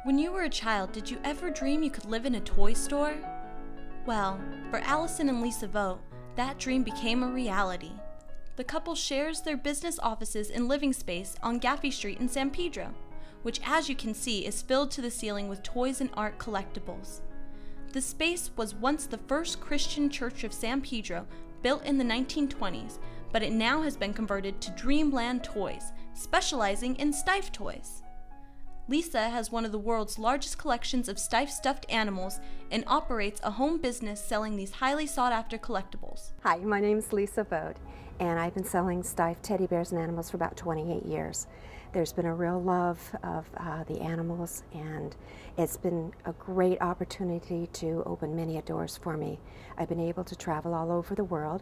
When you were a child, did you ever dream you could live in a toy store? Well, for Allyson and Lisa Vought, that dream became a reality. The couple shares their business offices and living space on Gaffey Street in San Pedro, which, as you can see, is filled to the ceiling with toys and art collectibles. The space was once the first Christian church of San Pedro, built in the 1920s, but it now has been converted to Dreamland Toys, specializing in Steiff toys. Lisa has one of the world's largest collections of Steiff stuffed animals and operates a home business selling these highly sought-after collectibles. Hi, my name is Lisa Vought, and I've been selling Steiff teddy bears and animals for about 28 years. There's been a real love of the animals, and it's been a great opportunity to open many doors for me. I've been able to travel all over the world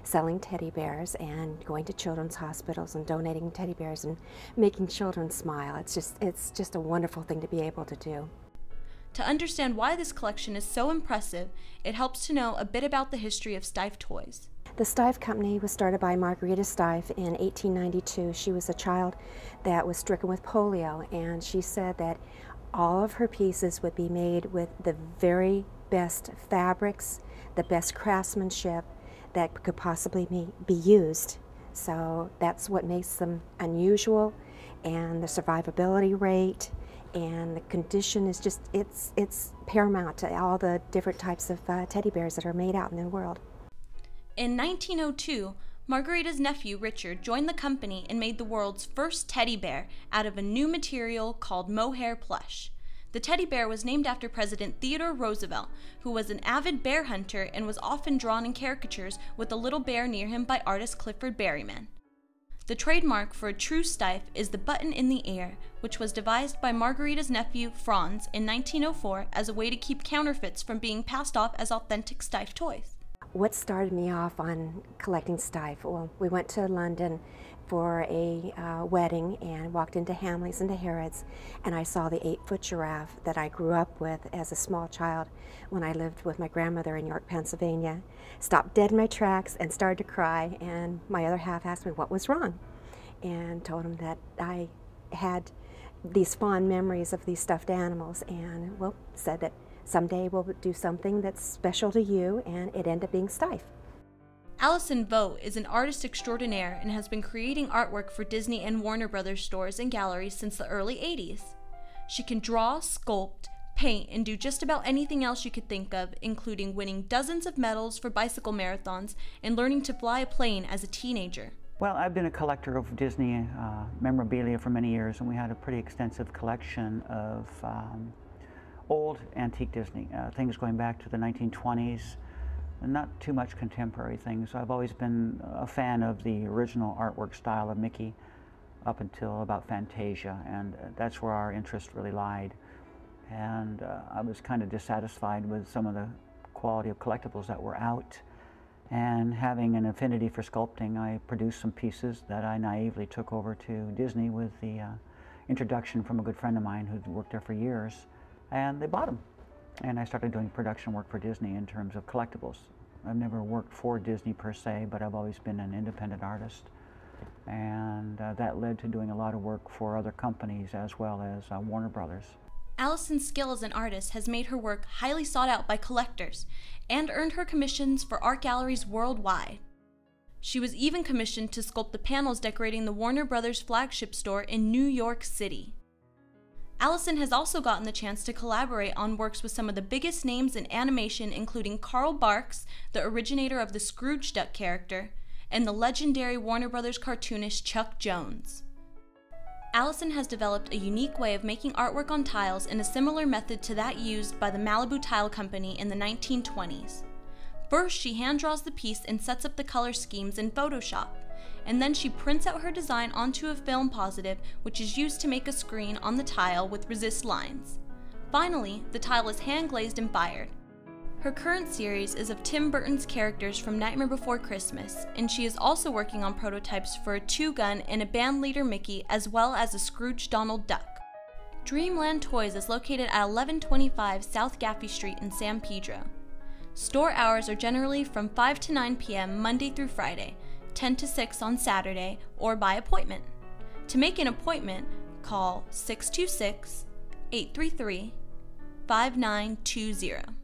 selling teddy bears and going to children's hospitals and donating teddy bears and making children smile. It's just a wonderful thing to be able to do. To understand why this collection is so impressive, it helps to know a bit about the history of Steiff toys. The Steiff company was started by Margarita Steiff in 1892. She was a child that was stricken with polio, and she said that all of her pieces would be made with the very best fabrics, the best craftsmanship that could possibly be used. So that's what makes them unusual, and the survivability rate and the condition is just, it's paramount to all the different types of teddy bears that are made out in the world. In 1902, Margarita's nephew Richard joined the company and made the world's first teddy bear out of a new material called mohair plush. The teddy bear was named after President Theodore Roosevelt, who was an avid bear hunter and was often drawn in caricatures with a little bear near him by artist Clifford Berryman. The trademark for a true Steiff is the button in the air, which was devised by Margarita's nephew Franz in 1904 as a way to keep counterfeits from being passed off as authentic Steiff toys. What started me off on collecting Steiff? Well, we went to London for a wedding and walked into Hamleys and to Harrods, and I saw the 8-foot giraffe that I grew up with as a small child when I lived with my grandmother in York, Pennsylvania. Stopped dead in my tracks and started to cry, and my other half asked me what was wrong, and told him that I had these fond memories of these stuffed animals, and well, said that someday we'll do something that's special to you, and it ended up being Steiff. Allyson Vought is an artist extraordinaire and has been creating artwork for Disney and Warner Brothers stores and galleries since the early 80s. She can draw, sculpt, paint, and do just about anything else you could think of, including winning dozens of medals for bicycle marathons and learning to fly a plane as a teenager. Well, I've been a collector of Disney memorabilia for many years, and we had a pretty extensive collection of old antique Disney, things going back to the 1920s, and not too much contemporary things. I've always been a fan of the original artwork style of Mickey up until about Fantasia, and that's where our interest really lied. And I was kind of dissatisfied with some of the quality of collectibles that were out, and having an affinity for sculpting, I produced some pieces that I naively took over to Disney with the introduction from a good friend of mine who'd worked there for years, and they bought them. And I started doing production work for Disney in terms of collectibles. I've never worked for Disney per se, but I've always been an independent artist. And that led to doing a lot of work for other companies as well as Warner Brothers. Allyson's skill as an artist has made her work highly sought out by collectors and earned her commissions for art galleries worldwide. She was even commissioned to sculpt the panels decorating the Warner Brothers flagship store in New York City. Allyson has also gotten the chance to collaborate on works with some of the biggest names in animation, including Carl Barks, the originator of the Scrooge Duck character, and the legendary Warner Brothers cartoonist Chuck Jones. Allyson has developed a unique way of making artwork on tiles in a similar method to that used by the Malibu Tile Company in the 1920s. First, she hand draws the piece and sets up the color schemes in Photoshop, and then she prints out her design onto a film positive, which is used to make a screen on the tile with resist lines. Finally, the tile is hand glazed and fired. Her current series is of Tim Burton's characters from Nightmare Before Christmas, and she is also working on prototypes for a 2-gun and a band leader Mickey, as well as a Scrooge Donald Duck. Dreamland Toys is located at 1125 South Gaffey Street in San Pedro. Store hours are generally from 5 to 9 p.m. Monday through Friday, 10 to 6 on Saturday, or by appointment. To make an appointment, call 626 833-5920.